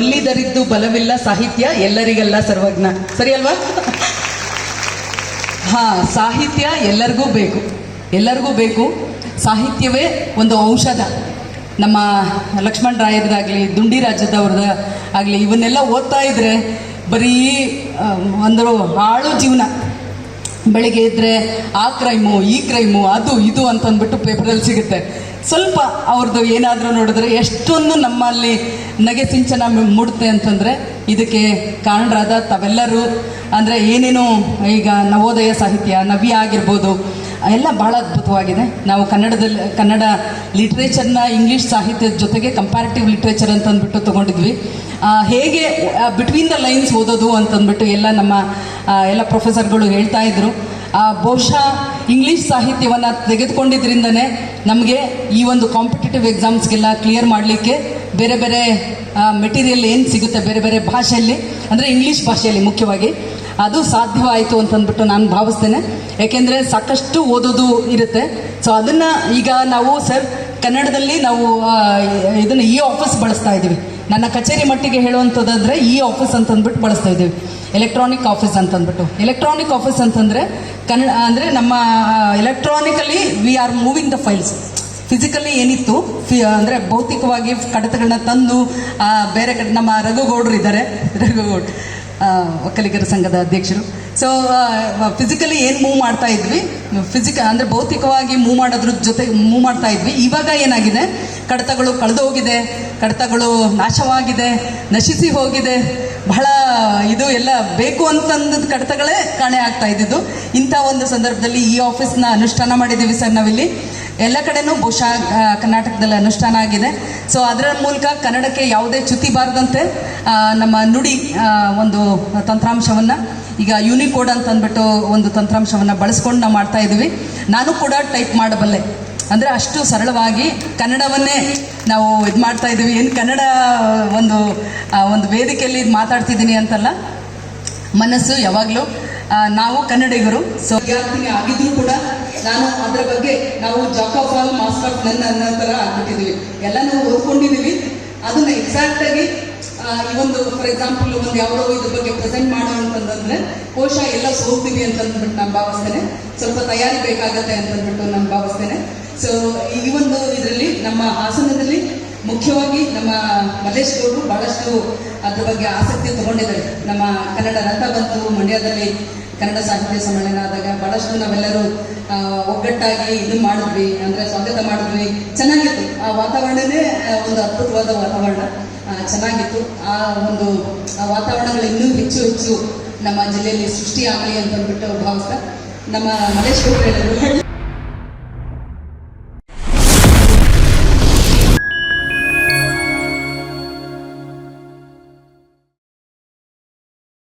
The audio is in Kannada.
ಬಲ್ಲಿದರಿದ್ದು ಬಲವಿಲ್ಲ ಸಾಹಿತ್ಯ ಎಲ್ಲರಿಗೆಲ್ಲ ಸರ್ವಜ್ಞ. ಸರಿ ಅಲ್ವಾ? ಹಾ, ಸಾಹಿತ್ಯ ಎಲ್ಲರಿಗೂ ಬೇಕು, ಎಲ್ಲರಿಗೂ ಬೇಕು. ಸಾಹಿತ್ಯವೇ ಒಂದು ಔಷಧ. ನಮ್ಮ ಲಕ್ಷ್ಮಣ ರಾಯರದಾಗಲಿ, ದುಂಡಿ ರಾಜ್ಯದವ್ರದ ಆಗಲಿ, ಇವನ್ನೆಲ್ಲ ಓದ್ತಾ ಇದ್ರೆ ಬರೀ ಒಂದು ಹಾಳು ಜೀವನ. ಬೆಳಿಗ್ಗೆ ಇದ್ದರೆ ಆ ಕ್ರೈಮು, ಈ ಕ್ರೈಮು, ಅದು ಇದು ಅಂತಂದ್ಬಿಟ್ಟು ಪೇಪರಲ್ಲಿ ಸಿಗುತ್ತೆ. ಸ್ವಲ್ಪ ಅವ್ರದ್ದು ಏನಾದರೂ ನೋಡಿದ್ರೆ ಎಷ್ಟೊಂದು ನಮ್ಮಲ್ಲಿ ನಗೆ ಸಿಂಚನ ಮೂಡುತ್ತೆ ಅಂತಂದರೆ ಇದಕ್ಕೆ ಕಾರಣರಾದ ತಾವೆಲ್ಲರೂ. ಅಂದರೆ ಏನೇನು ಈಗ ನವೋದಯ ಸಾಹಿತ್ಯ, ನವ್ಯ ಆಗಿರ್ಬೋದು, ಎಲ್ಲ ಭಾಳ ಅದ್ಭುತವಾಗಿದೆ. ನಾವು ಕನ್ನಡ ಲಿಟ್ರೇಚರ್ನ ಇಂಗ್ಲೀಷ್ ಸಾಹಿತ್ಯದ ಜೊತೆಗೆ ಕಂಪ್ಯಾರಿಟಿವ್ ಲಿಟ್ರೇಚರ್ ಅಂತಂದ್ಬಿಟ್ಟು ತೊಗೊಂಡಿದ್ವಿ. ಹೇಗೆ ಬಿಟ್ವೀನ್ ದ ಲೈನ್ಸ್ ಓದೋದು ಅಂತಂದ್ಬಿಟ್ಟು ನಮ್ಮ ಎಲ್ಲ ಪ್ರೊಫೆಸರ್ಗಳು ಹೇಳ್ತಾ ಇದ್ರು. ಬಹುಶಃ ಇಂಗ್ಲೀಷ್ ಸಾಹಿತ್ಯವನ್ನು ತೆಗೆದುಕೊಂಡಿದ್ರಿಂದನೇ ನಮಗೆ ಈ ಒಂದು ಕಾಂಪಿಟೇಟಿವ್ ಎಕ್ಸಾಮ್ಸ್ಗೆಲ್ಲ ಕ್ಲಿಯರ್ ಮಾಡಲಿಕ್ಕೆ ಬೇರೆ ಬೇರೆ ಮೆಟೀರಿಯಲ್ ಏನು ಸಿಗುತ್ತೆ ಬೇರೆ ಬೇರೆ ಭಾಷೆಯಲ್ಲಿ, ಅಂದರೆ ಇಂಗ್ಲೀಷ್ ಭಾಷೆಯಲ್ಲಿ ಮುಖ್ಯವಾಗಿ, ಅದು ಸಾಧ್ಯವಾಯಿತು ಅಂತಂದ್ಬಿಟ್ಟು ನಾನು ಭಾವಿಸ್ತೇನೆ. ಯಾಕೆಂದರೆ ಸಾಕಷ್ಟು ಓದೋದು ಇರುತ್ತೆ. ಸೊ ಅದನ್ನು ಈಗ ನಾವು ಕನ್ನಡದಲ್ಲಿ ನಾವು ಇದನ್ನು ಈ ಆಫೀಸ್ ಬಳಸ್ತಾ ಇದ್ದೀವಿ. ನನ್ನ ಕಚೇರಿ ಮಟ್ಟಿಗೆ ಹೇಳುವಂಥದ್ದಾದರೆ ಈ ಆಫೀಸ್ ಅಂತಂದ್ಬಿಟ್ಟು ಬಳಸ್ತಾ ಇದ್ದೀವಿ, ಎಲೆಕ್ಟ್ರಾನಿಕ್ ಆಫೀಸ್ ಅಂತಂದ್ಬಿಟ್ಟು. ಎಲೆಕ್ಟ್ರಾನಿಕ್ ಆಫೀಸ್ ಅಂತಂದರೆ ಅಂದರೆ ನಮ್ಮ electronically we are moving the files. Physically ಏನಿತ್ತು ಅಂದರೆ ಭೌತಿಕವಾಗಿ ಕಡತಗಳನ್ನ ತಂದು ಬೇರೆ ಕಡೆ ನಮ್ಮ ರಘುಗೌಡರು ಇದ್ದಾರೆ, ರಘುಗೌಡ್ರು ಒಕ್ಕಲಿಗರ ಸಂಘದ ಅಧ್ಯಕ್ಷರು. ಸೊ ಫಿಸಿಕಲಿ ಏನು ಮೂವ್ ಮಾಡ್ತಾ ಇದ್ವಿ, ಅಂದರೆ ಭೌತಿಕವಾಗಿ ಮೂವ್ ಮಾಡೋದ್ರ ಜೊತೆಗೆ ಮೂವ್ ಮಾಡ್ತಾ ಇದ್ವಿ. ಇವಾಗ ಏನಾಗಿದೆ, ಕಡತಗಳು ಕಳೆದು ಹೋಗಿದೆ, ಕಡತಗಳು ನಾಶವಾಗಿದೆ, ನಶಿಸಿ ಹೋಗಿದೆ. ಬಹಳ ಇದು ಎಲ್ಲ ಬೇಕು ಅಂತಂದದ ಕಡತಗಳೇ ಕಾಣೆ ಆಗ್ತಾ ಇದ್ದಿದ್ದು. ಇಂಥ ಒಂದು ಸಂದರ್ಭದಲ್ಲಿ ಈ ಆಫೀಸ್ನ ಅನುಷ್ಠಾನ ಮಾಡಿದ್ದೀವಿ ಸರ್ ನಾವಿಲ್ಲಿ. ಎಲ್ಲ ಕಡೆನೂ ಬಹುಶಃ ಕರ್ನಾಟಕದಲ್ಲಿ ಅನುಷ್ಠಾನ ಆಗಿದೆ. ಸೊ ಅದರ ಮೂಲಕ ಕನ್ನಡಕ್ಕೆ ಯಾವುದೇ ಚ್ಯುತಿ ಬಾರದಂತೆ ನಮ್ಮ ನುಡಿ ಒಂದು ತಂತ್ರಾಂಶವನ್ನು, ಈಗ ಯೂನಿಕೋಡ್ ಅಂತಂದ್ಬಿಟ್ಟು ಒಂದು ತಂತ್ರಾಂಶವನ್ನು ಬಳಸ್ಕೊಂಡು ನಾವು ಮಾಡ್ತಾ ಇದ್ದೀವಿ. ನಾನು ಕೂಡ ಟೈಪ್ ಮಾಡಬಲ್ಲೆ, ಅಂದರೆ ಅಷ್ಟು ಸರಳವಾಗಿ ಕನ್ನಡವನ್ನೇ ನಾವು ಇದು ಮಾಡ್ತಾ ಇದ್ದೀವಿ. ಏನು ಕನ್ನಡ ಒಂದು ವೇದಿಕೆಯಲ್ಲಿ ಮಾತಾಡ್ತಿದ್ದೀನಿ ಅಂತಲ್ಲ, ಮನಸ್ಸು ಯಾವಾಗಲೂ ನಾವು ಕನ್ನಡಿಗರು. ಸೊ ವಿದ್ಯಾರ್ಥಿನಿ ಆಗಿದ್ರೂ ಕೂಡ ನಾನು ಅದರ ಬಗ್ಗೆ ನಾವು Jack of all master of ನನ್ ಅನ್ನೋ ಥರ ಆಗ್ಬಿಟ್ಟಿದ್ದೀವಿ. ಎಲ್ಲ ನಾವು ಓದ್ಕೊಂಡಿದ್ದೀವಿ. ಅದನ್ನು ಎಕ್ಸಾಕ್ಟಾಗಿ ಈ ಒಂದು ಫಾರ್ ಎಕ್ಸಾಂಪಲ್ ಒಂದು ಯಾವುದೋ ಇದ್ರ ಬಗ್ಗೆ ಪ್ರೆಸೆಂಟ್ ಮಾಡೋ ಅಂತಂದ್ರೆ ಬಹುಶಃ ಎಲ್ಲ ಸೋಲ್ತೀವಿ ಅಂತಂದ್ಬಿಟ್ಟು ನಾನು ಭಾವಿಸ್ತೇನೆ. ಸ್ವಲ್ಪ ತಯಾರಿ ಬೇಕಾಗತ್ತೆ ಅಂತಂದ್ಬಿಟ್ಟು ನಾನು ಭಾವಿಸ್ತೇನೆ. ಸೊ ಈ ಒಂದು ಇದರಲ್ಲಿ ನಮ್ಮ ಹಾಸನದಲ್ಲಿ ಮುಖ್ಯವಾಗಿ ನಮ್ಮ ಮಲ್ಲೇಶ್ ಗೌಡರು ಭಾಳಷ್ಟು ಅದ್ರ ಬಗ್ಗೆ ಆಸಕ್ತಿ ತಗೊಂಡಿದ್ದಾರೆ. ನಮ್ಮ ಕನ್ನಡ ರಥ ಬಂತು ಮಂಡ್ಯದಲ್ಲಿ ಕನ್ನಡ ಸಾಹಿತ್ಯ ಸಮ್ಮೇಳನ ಆದಾಗ ಭಾಳಷ್ಟು ನಾವೆಲ್ಲರೂ ಒಗ್ಗಟ್ಟಾಗಿ ಇದು ಮಾಡಿದ್ವಿ, ಅಂದರೆ ಸ್ವಾಗತ ಮಾಡಿದ್ವಿ. ಚೆನ್ನಾಗಿತ್ತು. ಆ ವಾತಾವರಣನೇ ಒಂದು ಅದ್ಭುತವಾದ ವಾತಾವರಣ, ಚೆನ್ನಾಗಿತ್ತು. ಆ ಒಂದು ವಾತಾವರಣಗಳು ಇನ್ನೂ ಹೆಚ್ಚು ಹೆಚ್ಚು ನಮ್ಮ ಜಿಲ್ಲೆಯಲ್ಲಿ ಸೃಷ್ಟಿ ಆಗಲಿ ಅಂತಂದ್ಬಿಟ್ಟು ಭಾವಿಸ್ತಾ ನಮ್ಮ ಮಲ್ಲೇಶ್ ಗೌಡರು ಹೇಳಿದ್ರು.